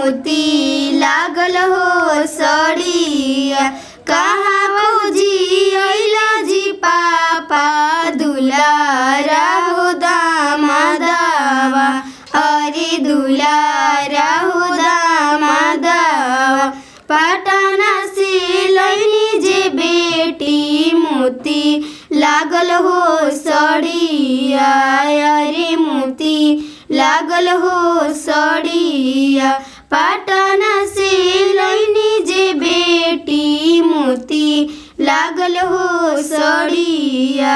मोती लागल हो सड़िया। कहाँ भौजी अइला जी पापा दुलारा हो दामादावा। अरे दुलारा हो दामादावा। पटना से लैनी जे बेटी मोती लागल हो सड़िया। अरे मोती लागल हो सड़िया। पटना से लैनी जे बेटी मोती लागल हो सड़िया।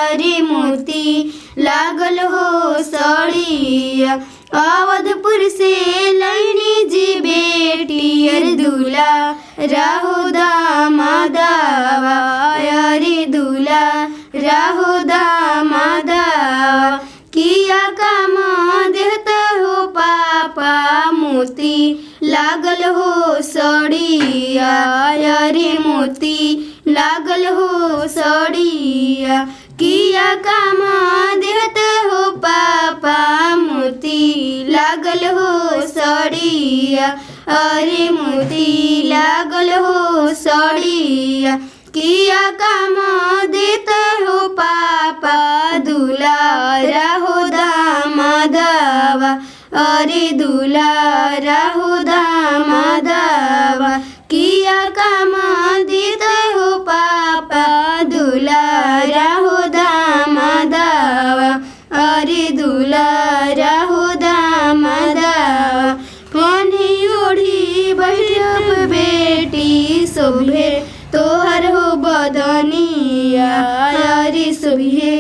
अरे मोती लागल हो सड़िया। अवधपुर से लैनी जी बेटी अरे दुलारा हो दामादावा। अरे दुलारा हो दामादावा। किया काम देहता हो पापा मोती लागल हो सड़िया। अरे मोती लागल हो सड़िया। किया काम देहता हो पापा मोती लागल हो सड़िया। अरे मोती लागल हो सड़िया। किया काम देता हो पापा दुलारा हो दामादावा। अरे दुलारा हो दामादावा। किया काम देता हो पापा दुलारा हो दामादावा। अरे दुलारा हो दामादावा। पन्ही ओढ़ी बैठब बेटी शोभे तोहर हो बदनिया। अरे शोभे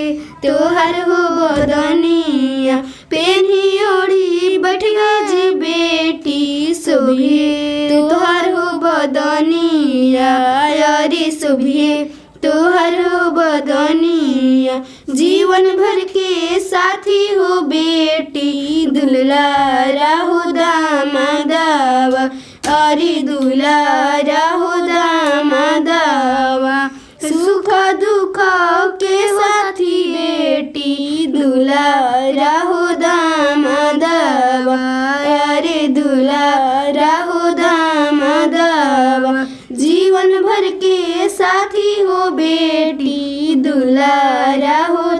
तोहर हो बदनिया। पेन्ही ओढ़ी बैठिया जे बेटी शोभे तोहर हो बदनिया। अरे शोभे तोहर हो बदनिया। जीवन भर के साथी हो बेटी दुलारा हो दामादावा। अरे दुलारा हो दामादावा। सुख दुख के साथी बेटी दुलारा हो दामादावा। अरे दुलारा हो दामादावा। जीवन भर के साथी हो बेटी दुलारा हो